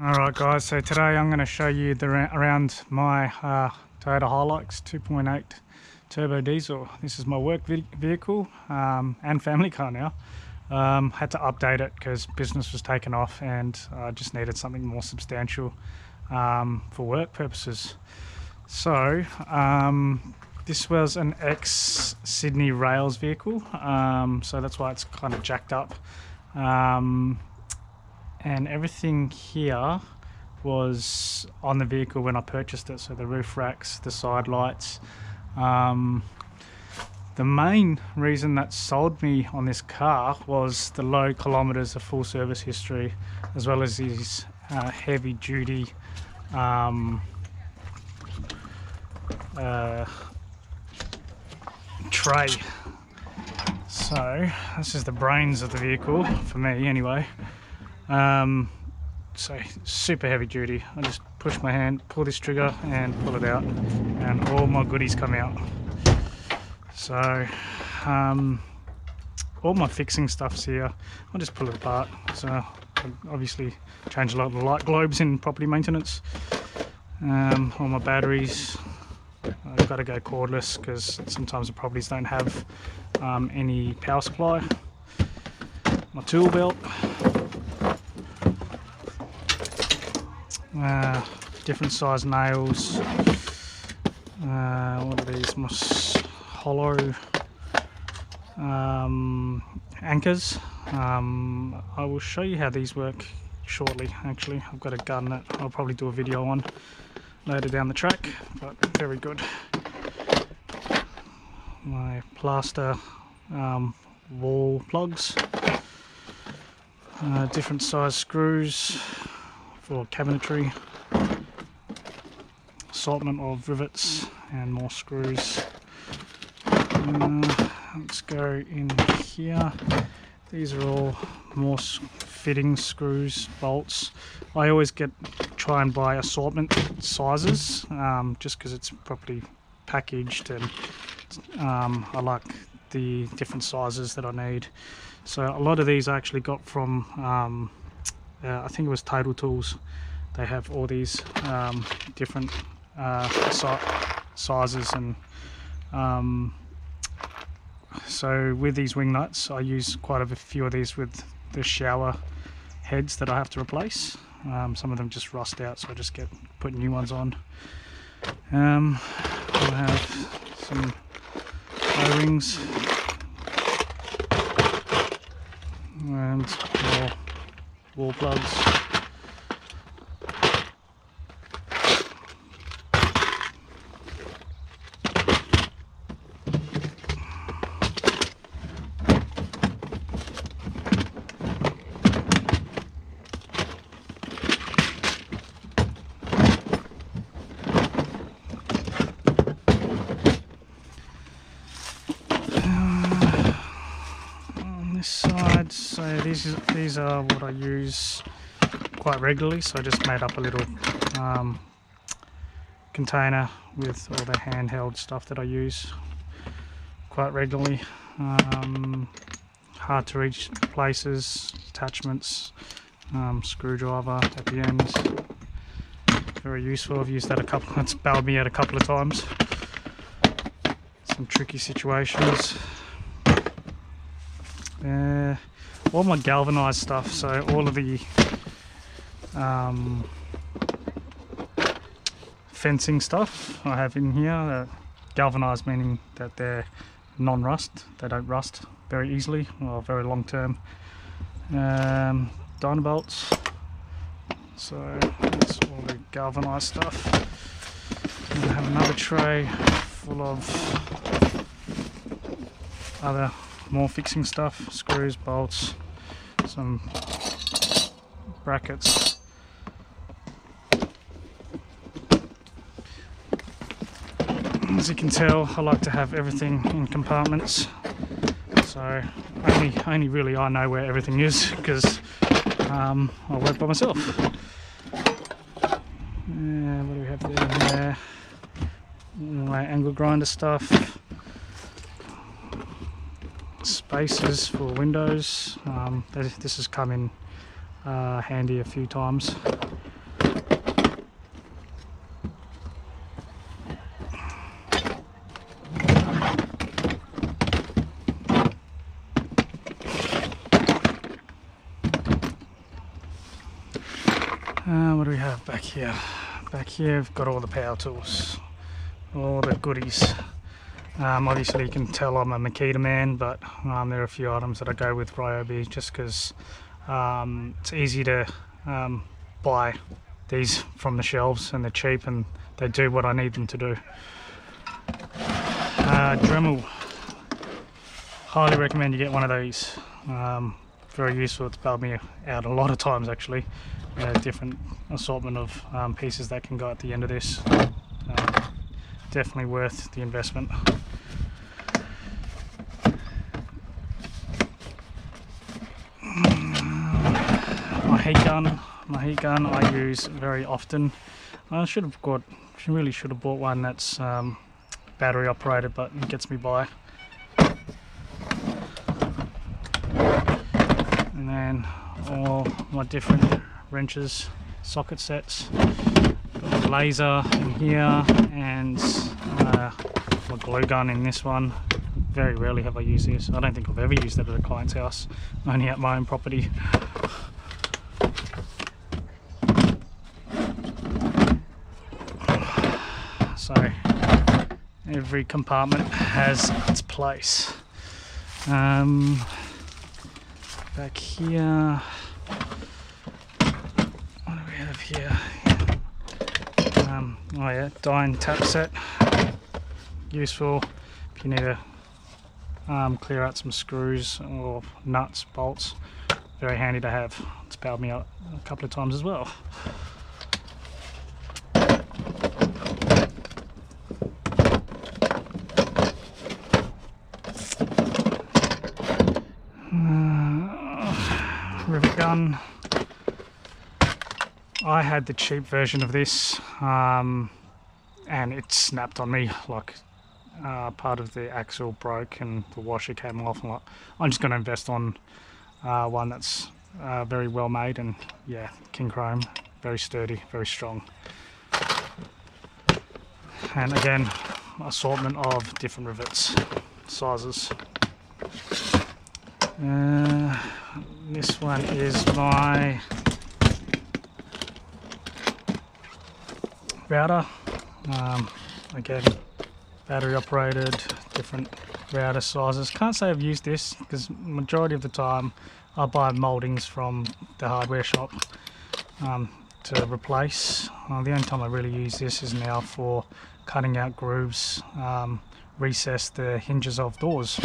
Alright guys, so today I'm going to show you around my Toyota Hilux 2.8 turbo diesel. This is my work vehicle and family car now. Had to update it because business was taken off and I just needed something more substantial for work purposes. So this was an ex-Sydney Rails vehicle, so that's why it's kind of jacked up. And everything here was on the vehicle when I purchased it, so the roof racks, the side lights. The main reason that sold me on this car was the low kilometers of full service history, as well as these heavy duty tray. So this is the brains of the vehicle for me anyway. So super heavy duty. I just push my hand, pull this trigger and pull it out, and all my goodies come out. So all my fixing stuff's here. I'll just pull it apart. So I obviously change a lot of the light globes in property maintenance. All my batteries, I've got to go cordless because sometimes the properties don't have any power supply. My tool belt, different size nails, what are these, hollow anchors. I will show you how these work shortly. Actually, I've got a gun that I'll probably do a video on later down the track, but very good. My plaster wall plugs, different size screws for cabinetry, assortment of rivets and more screws. Let's go in here. These are all more fittings, screws, bolts. I always try and buy assortment sizes, just because it's properly packaged, and I like the different sizes that I need. So a lot of these I actually got from I think it was Total Tools. They have all these different sizes, and so with these wing nuts I use quite a few of these with the shower heads that I have to replace. Some of them just rust out, so I just put new ones on. I have some O-rings and more wall plugs. Side, so these are what I use quite regularly, so I just made up a little container with all the handheld stuff that I use quite regularly. Hard to reach places, attachments, screwdriver at the end, very useful. I've used that it's bailed me out a couple of times, some tricky situations. All my galvanized stuff, so all of the fencing stuff I have in here. Galvanized meaning that they're non-rust, they don't rust very easily or very long term. Dyno bolts, so that's all the galvanized stuff. And I have another tray full of other more fixing stuff, screws, bolts, some brackets. As you can tell, I like to have everything in compartments, so only really I know where everything is, because I work by myself. What do we have there? My angle grinder stuff, spaces for windows. This has come in handy a few times. What do we have back here? Back here we've got all the power tools, all the goodies. Obviously you can tell I'm a Makita man, but there are a few items that I go with Ryobi just because it's easy to buy these from the shelves and they're cheap and they do what I need them to do. Dremel, highly recommend you get one of these. Very useful, it's bailed me out a lot of times actually. Different assortment of pieces that can go at the end of this. Definitely worth the investment. My heat gun I use very often. I really should have bought one that's battery operated, but it gets me by. And then all my different wrenches, socket sets. Got a laser in here and my glue gun in this one. Very rarely have I used this. I don't think I've ever used it at a client's house, only at my own property. So every compartment has its place. Back here, what do we have here? Oh yeah, dine tap set. Useful if you need to clear out some screws or nuts, bolts. Very handy to have. It's bailed me out a couple of times as well. Rivet gun. I had the cheap version of this and it snapped on me, like part of the axle broke and the washer came off. And I'm just going to invest on one that's very well made and yeah, king chrome, very sturdy, very strong. And again, assortment of different rivets, sizes. This one is my router. Again, battery operated, different router sizes. Can't say I've used this because majority of the time I buy mouldings from the hardware shop to replace. The only time I really use this is now for cutting out grooves, recess the hinges of doors.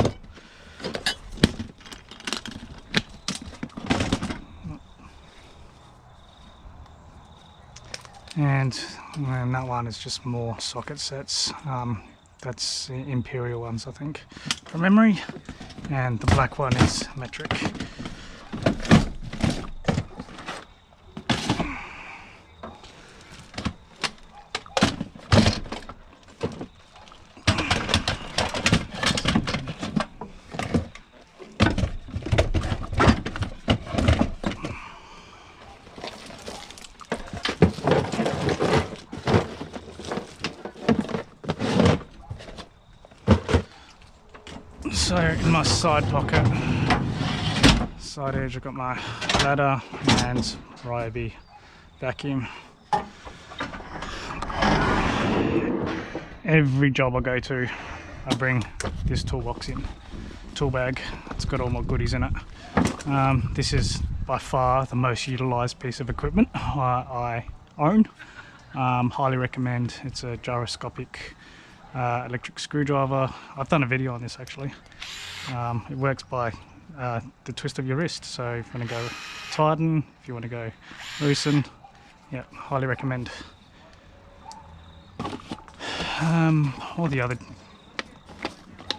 And that one is just more socket sets. That's Imperial ones, I think, from memory. And the black one is metric. So in my side pocket, side edge, I've got my ladder and Ryobi vacuum. Every job I go to, I bring this toolbox in, tool bag. It's got all my goodies in it. This is by far the most utilised piece of equipment I own. Highly recommend. It's a gyroscopic electric screwdriver. I've done a video on this actually. It works by the twist of your wrist, so if you want to go tighten, if you want to go loosen, yeah, highly recommend. All the other,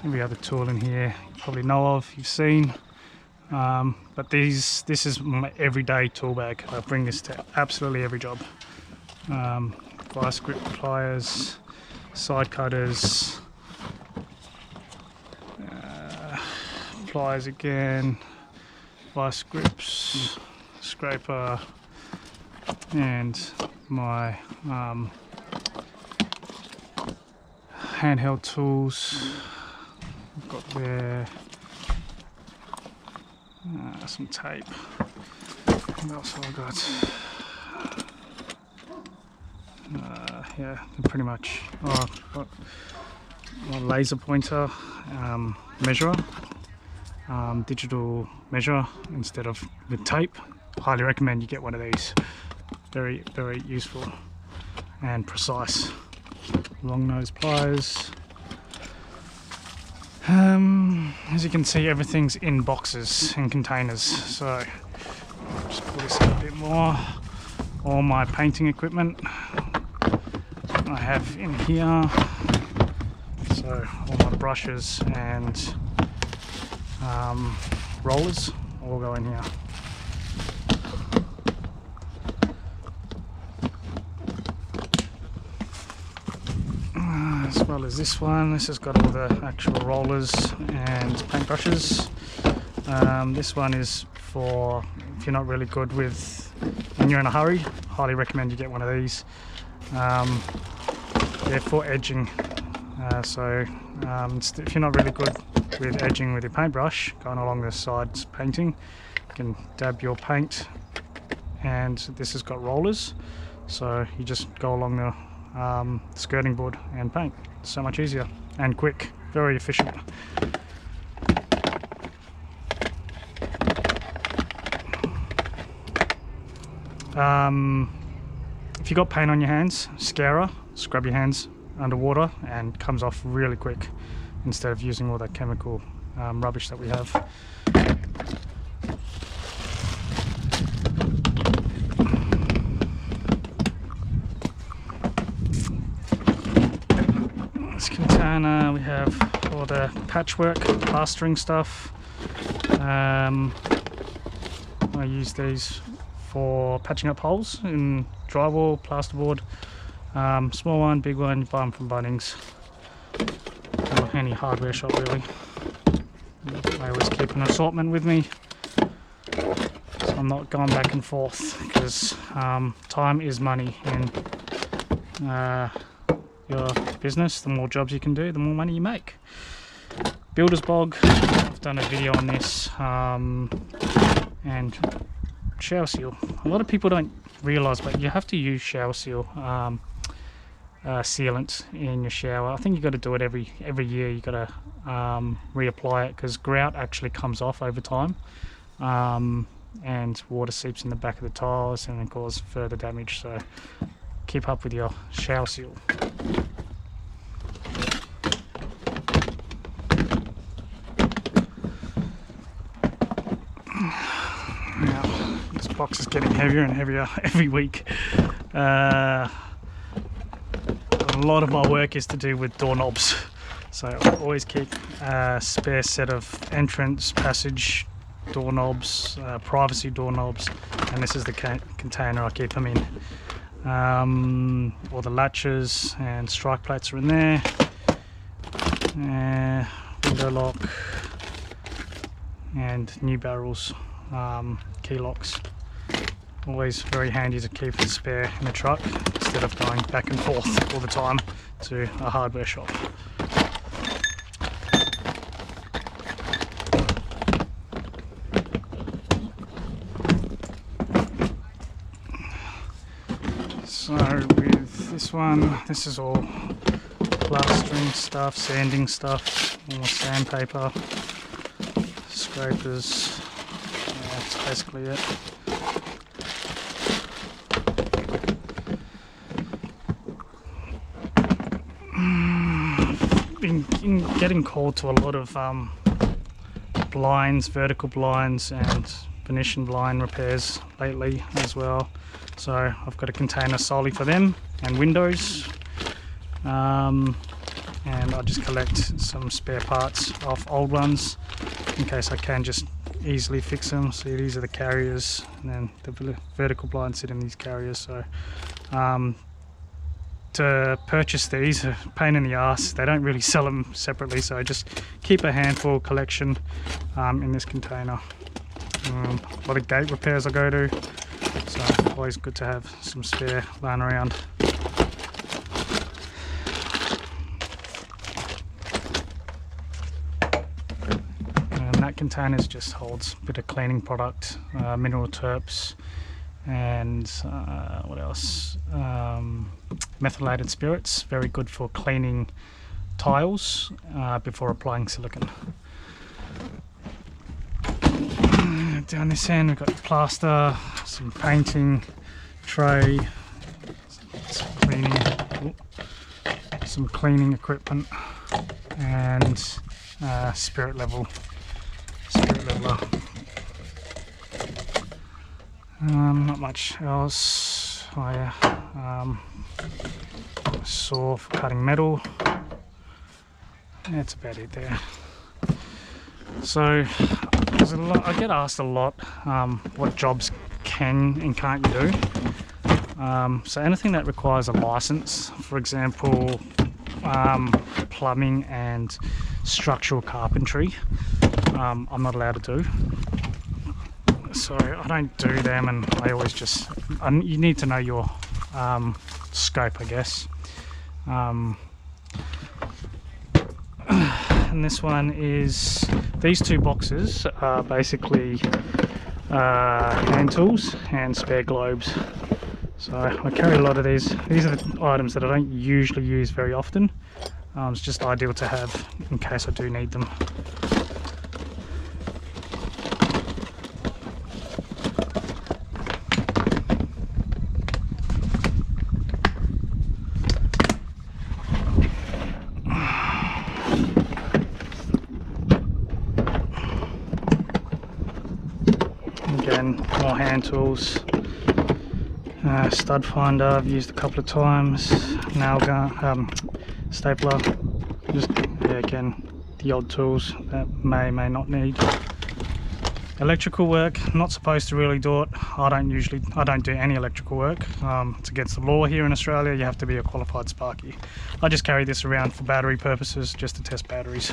every other tool in here you probably know of, you've seen, but this is my everyday tool bag. I bring this to absolutely every job. Vice grip pliers, side cutters, pliers again, vice grips, scraper, and my handheld tools. I've got there some tape. What else have I got? yeah, they're pretty much got a laser pointer measurer, digital measure instead of with tape. Highly recommend you get one of these. Very, very useful and precise. Long nose pliers. As you can see, everything's in boxes and containers, so just pull this up a bit more. All my painting equipment I have in here, so all my brushes and rollers all go in here. As well as this one. This has got all the actual rollers and paintbrushes. This one is for if you're not really good with, when you're in a hurry, highly recommend you get one of these. They're for edging, so if you're not really good with edging with your paintbrush, going along the sides painting, you can dab your paint, and this has got rollers, so you just go along the skirting board and paint. It's so much easier and quick, very efficient. If you got paint on your hands, scourer, scrub your hands underwater and it comes off really quick instead of using all that chemical rubbish that we have. This container, we have all the patchwork, plastering stuff. I use these for patching up holes in drywall, plasterboard. Small one, big one, you buy them from Bunnings or any hardware shop really. I always keep an assortment with me, so I'm not going back and forth, because time is money in your business. The more jobs you can do, the more money you make. Builder's bog, I've done a video on this, and shower seal. A lot of people don't realise, but you have to use shower seal sealant in your shower. I think you got to do it every year. You got to reapply it, because grout actually comes off over time, and water seeps in the back of the tiles and then cause further damage. So keep up with your shower seal. Now, this box is getting heavier and heavier every week. A lot of my work is to do with doorknobs, so I always keep a spare set of entrance, passage doorknobs, privacy doorknobs, and this is the container I keep them in. All the latches and strike plates are in there. Window lock and new barrels, key locks. Always very handy to keep it spare in the truck instead of going back and forth all the time to a hardware shop. So with this one, this is all plastering stuff, sanding stuff, more sandpaper, scrapers. Yeah, that's basically it. Been getting called to a lot of blinds, vertical blinds and Venetian blind repairs lately as well. So I've got a container solely for them and windows, and I just collect some spare parts off old ones in case I can just easily fix them. See, these are the carriers, and then the vertical blinds sit in these carriers. So to purchase these, a pain in the ass. They don't really sell them separately, so I just keep a handful collection in this container. A lot of gate repairs I go to, so always good to have some spare lying around. And that container just holds a bit of cleaning product, mineral terps, and what else? methylated spirits, very good for cleaning tiles before applying silicone. Down this end we've got plaster, some painting tray, some cleaning equipment, and spirit leveler. Not much else. Saw for cutting metal. That's about it there. So there's a lot, I get asked a lot what jobs can and can't you do. So anything that requires a license, for example plumbing and structural carpentry, I'm not allowed to do. So I don't do them, and I always just, you need to know your scope, I guess. And this one is, these two boxes are basically hand tools and spare globes. So I carry a lot of these. These are the items that I don't usually use very often. It's just ideal to have in case I do need them. Again, more hand tools. Stud finder I've used a couple of times. Nail gun, stapler. Just again, the odd tools that may not need. Electrical work, not supposed to really do it. I don't do any electrical work. It's against the law here in Australia. You have to be a qualified sparky. I just carry this around for battery purposes, just to test batteries.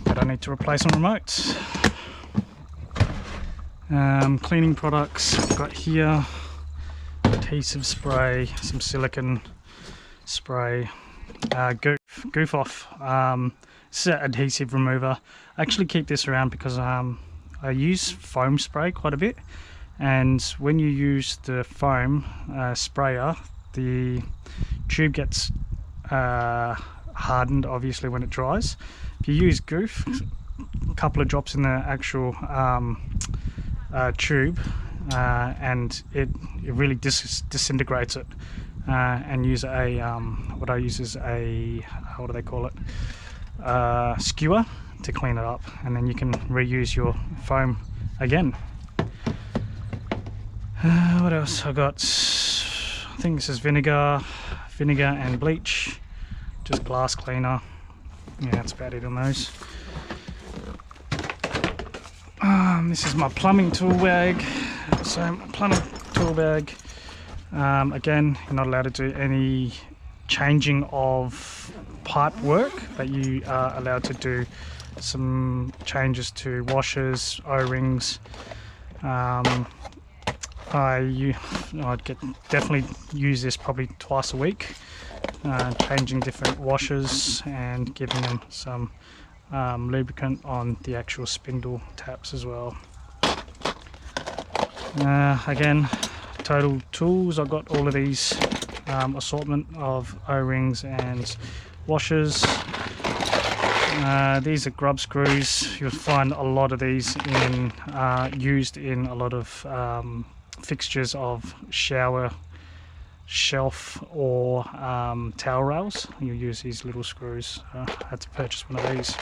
But I need to replace some remotes. Cleaning products I've got here: adhesive spray, some silicone spray, goof off. This is an adhesive remover. I actually keep this around because I use foam spray quite a bit, and when you use the foam sprayer, the tube gets hardened obviously when it dries. If you use goof, a couple of drops in the actual tube and it really disintegrates it, and use a what I use is a, what do they call it, skewer to clean it up, and then you can reuse your foam again. What else I got? I think this is vinegar and bleach, just glass cleaner. Yeah, that's about it on those. This is my plumbing tool bag. So my plumbing tool bag, again, you're not allowed to do any changing of pipe work, but you are allowed to do some changes to washers, O-rings. I'd definitely use this probably twice a week, changing different washers and giving them some lubricant on the actual spindle taps as well. Again, total tools, I've got all of these assortment of O-rings and washers. These are grub screws. You'll find a lot of these used in a lot of fixtures of shower shelf or towel rails. You'll use these little screws. I had to purchase one of these.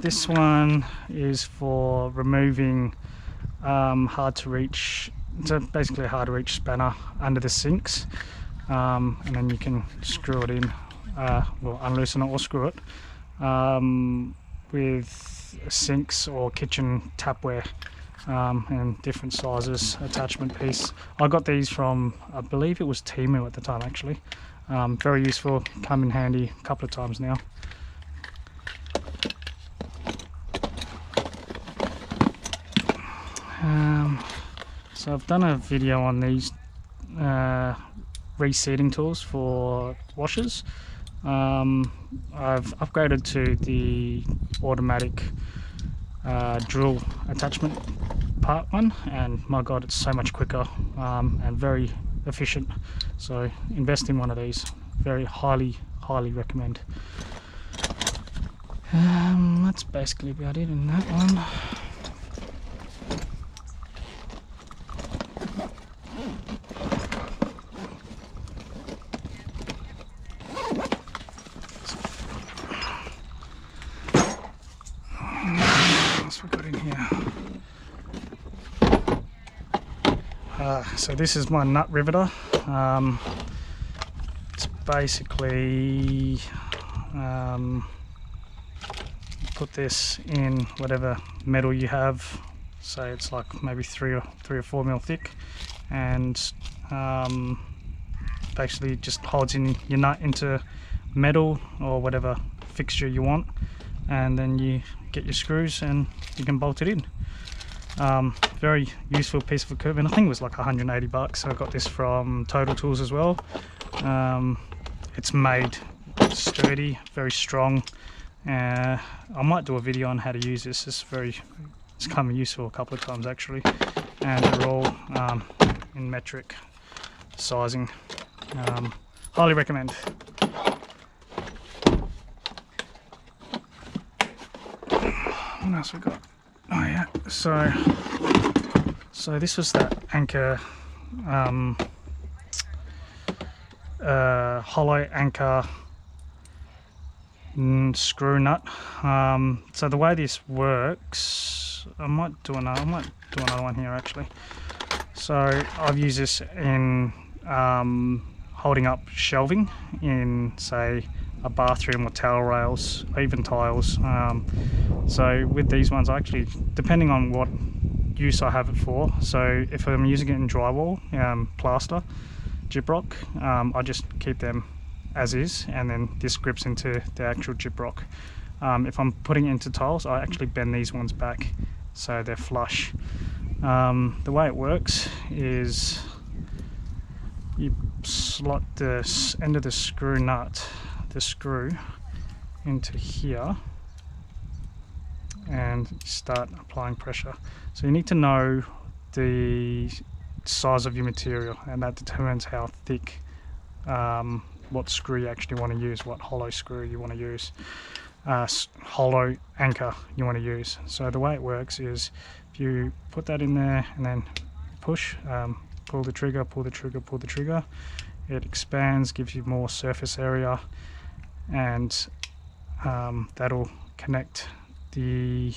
This one is for removing hard to reach, so basically a hard to reach spanner under the sinks, and then you can screw it in, well, unloosen it or screw it with sinks or kitchen tapware, and different sizes attachment piece. I got these from, I believe it was Temu at the time actually. Very useful, come in handy a couple of times now. So I've done a video on these reseating tools for washers. I've upgraded to the automatic drill attachment part one, and my god, it's so much quicker and very efficient. So invest in one of these. Very highly recommend. That's basically about it in that one. What else we got in here? So this is my nut riveter. It's basically put this in whatever metal you have. Say it's like maybe 3 or 4 mil thick, and basically just holds in your nut into metal or whatever fixture you want, and then you get your screws and you can bolt it in. Very useful piece of equipment. I think it was like 180 bucks. I got this from Total Tools as well. It's made sturdy, very strong. I might do a video on how to use this. It's come useful a couple of times actually, and they're all in metric sizing. Highly recommend. What else we got? Oh yeah, so this was that anchor, hollow anchor screw nut. So the way this works, I might do another one here actually. So I've used this in holding up shelving in, say, a bathroom or towel rails, or even tiles. So with these ones, I actually, depending on what use I have it for, so if I'm using it in drywall, plaster, gyprock, I just keep them as is, and then this grips into the actual gyprock. If I'm putting it into tiles, I actually bend these ones back so they're flush. The way it works is you slot the end of the screw nut, the screw, into here and start applying pressure. So you need to know the size of your material, and that determines how thick, what screw you actually want to use, what hollow screw you want to use, hollow anchor you want to use. So the way it works is if you put that in there and then push, pull the trigger, pull the trigger, pull the trigger, it expands, gives you more surface area, and that'll connect the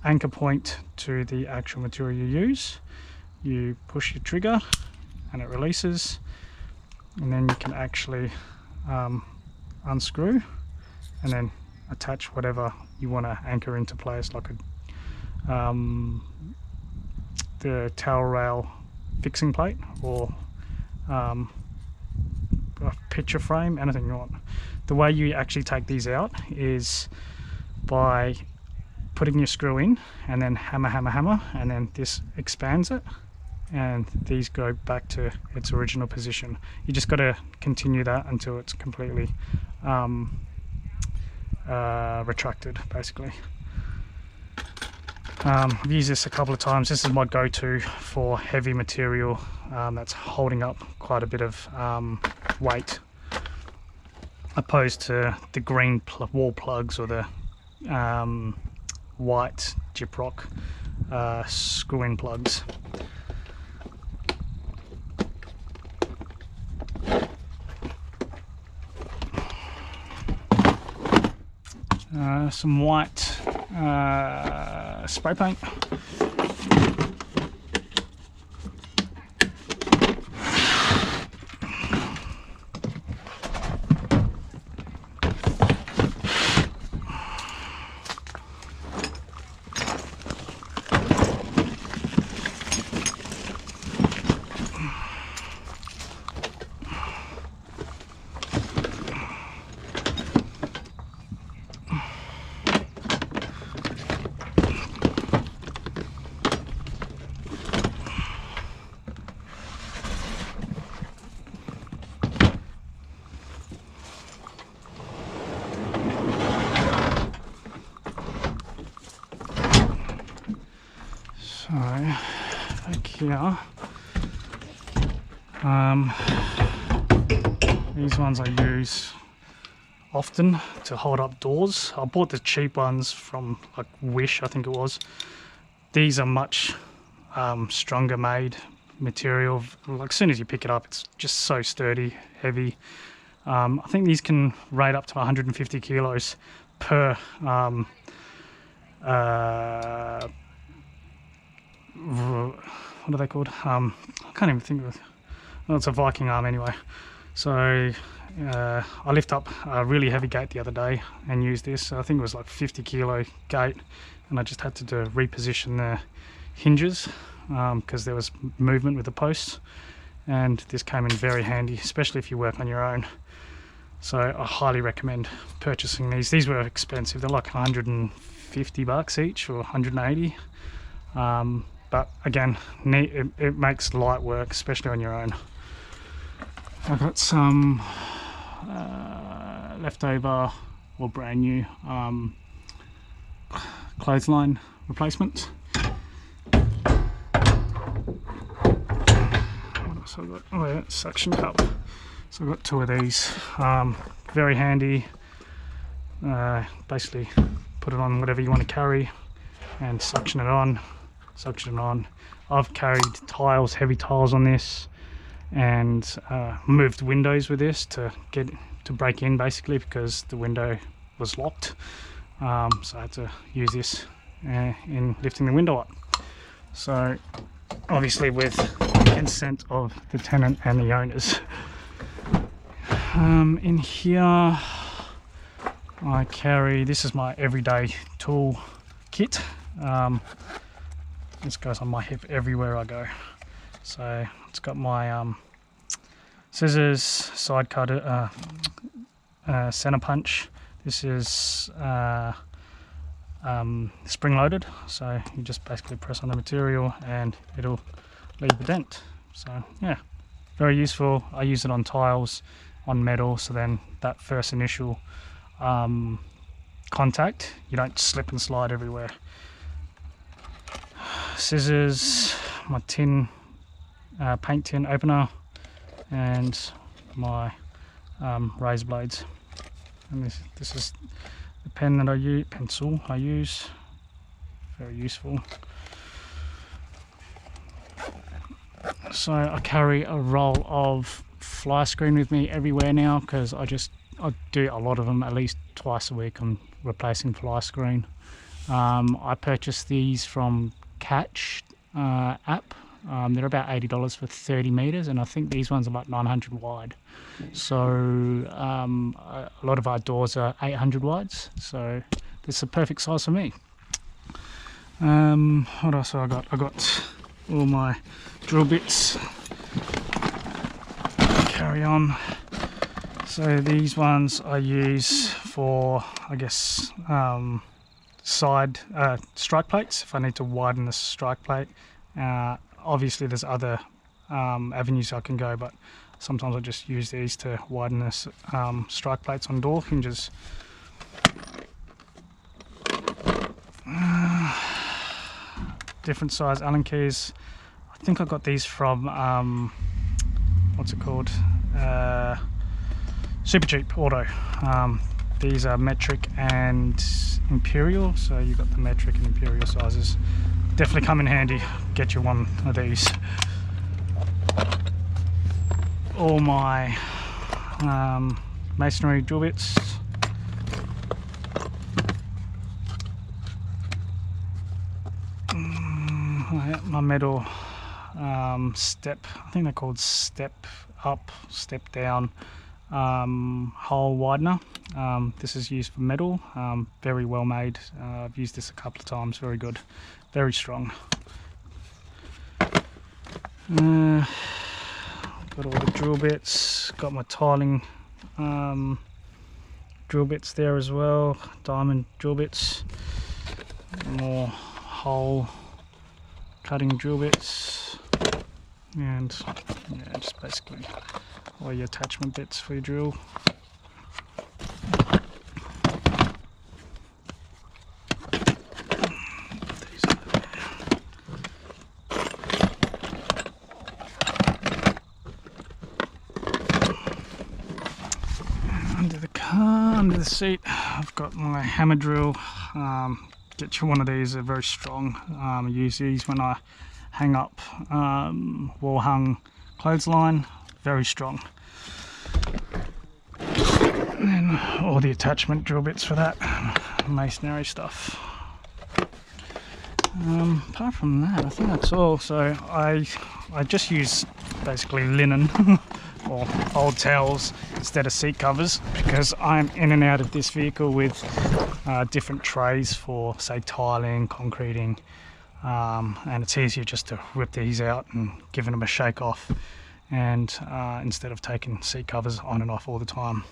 anchor point to the actual material you use. You push your trigger and it releases, and then you can actually unscrew and then attach whatever you want to anchor into place, like the towel rail fixing plate, or a picture frame, anything you want. The way you actually take these out is by putting your screw in and then hammer, hammer, hammer, and then this expands it, and these go back to its original position. You just got to continue that until it's completely retracted, basically. I've used this a couple of times. This is my go-to for heavy material that's holding up quite a bit of weight, opposed to the green wall plugs or the white gyprock screw-in plugs. Some white spray paint. back here. These ones I use often to hold up doors. I bought the cheap ones from like Wish, I think it was. These are much stronger made material. Like as soon as you pick it up, it's just so sturdy, heavy. I think these can rate up to 150 kilos per what are they called? I can't even think of it. Well, it's a Viking arm anyway. So I lift up a really heavy gate the other day and used this. I think it was like 50 kilo gate, and I just had to reposition the hinges because there was movement with the posts, and this came in very handy, especially if you work on your own. So I highly recommend purchasing these. These were expensive. They're like 150 bucks each or 180. But again, it makes light work, especially on your own. I've got some leftover or brand new clothesline replacements. What else have I got? Oh yeah, suction cup. So I've got 2 of these. Very handy. Basically put it on whatever you want to carry and suction it on. I've carried tiles, heavy tiles on this, and moved windows with this to break in basically because the window was locked. So I had to use this in lifting the window up. So obviously with consent of the tenant and the owners. In here I carry, this is my everyday tool kit. This goes on my hip everywhere I go. So it's got my scissors, side cutter, center punch. This is spring loaded, so you just basically press on the material and it'll leave a dent. So yeah, very useful. I use it on tiles, on metal, so then that first initial contact, you don't slip and slide everywhere. Scissors, my tin, paint tin opener, and my razor blades. And this is the pen that I use, pencil I use. Very useful. So I carry a roll of fly screen with me everywhere now because I do a lot of them at least twice a week. I'm replacing fly screen. I purchased these from Catch app. They're about $80 for 30 meters, and I think these ones are like 900 wide. So a lot of our doors are 800 wides, so this is a perfect size for me. What else have I got? I got all my drill bits. Carry on. So these ones I use for, I guess, side strike plates if I need to widen the strike plate. Obviously there's other avenues I can go, but sometimes I just use these to widen the strike plates on door hinges. Different size Allen keys. I think I got these from what's it called, Super Cheap Auto. These are metric and imperial, so you've got the metric and imperial sizes. Definitely come in handy, get you one of these. All my masonry drill bits. My metal step, I think they're called step up, step down hole widener. This is used for metal, very well made. I've used this a couple of times, very good, very strong. Got all the drill bits, got my tiling drill bits there as well, diamond drill bits, more hole cutting drill bits, and yeah, just basically all your attachment bits for your drill. I've got my hammer drill. Get you one of these, they're very strong. I use these when I hang up wall hung clothesline, very strong. And then all the attachment drill bits for that, masonry stuff. Apart from that, I think that's all. So I just use basically linen or old towels instead of seat covers, because I'm in and out of this vehicle with different trays for, say, tiling, concreting, and it's easier just to rip these out and giving them a shake off, and instead of taking seat covers on and off all the time.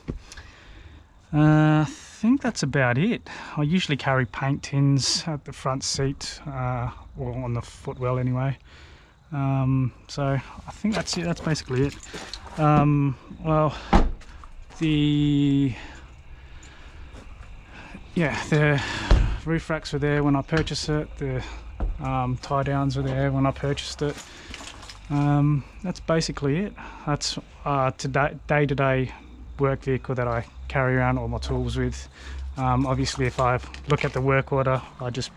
I think that's about it. I usually carry paint tins at the front seat, or on the footwell anyway. So I think that's it. That's basically it. Well, the roof racks were there when I purchased it. The tie downs were there when I purchased it. That's basically it. That's day-to-day work vehicle that I carry around all my tools with. Obviously, if I look at the work order, I just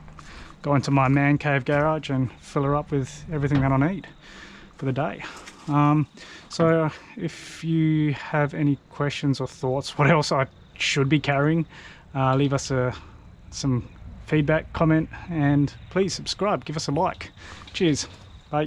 go into my man cave garage and fill her up with everything that I need for the day. So if you have any questions or thoughts, what else I should be carrying, leave us some feedback, comment, and please subscribe, give us a like. Cheers, bye.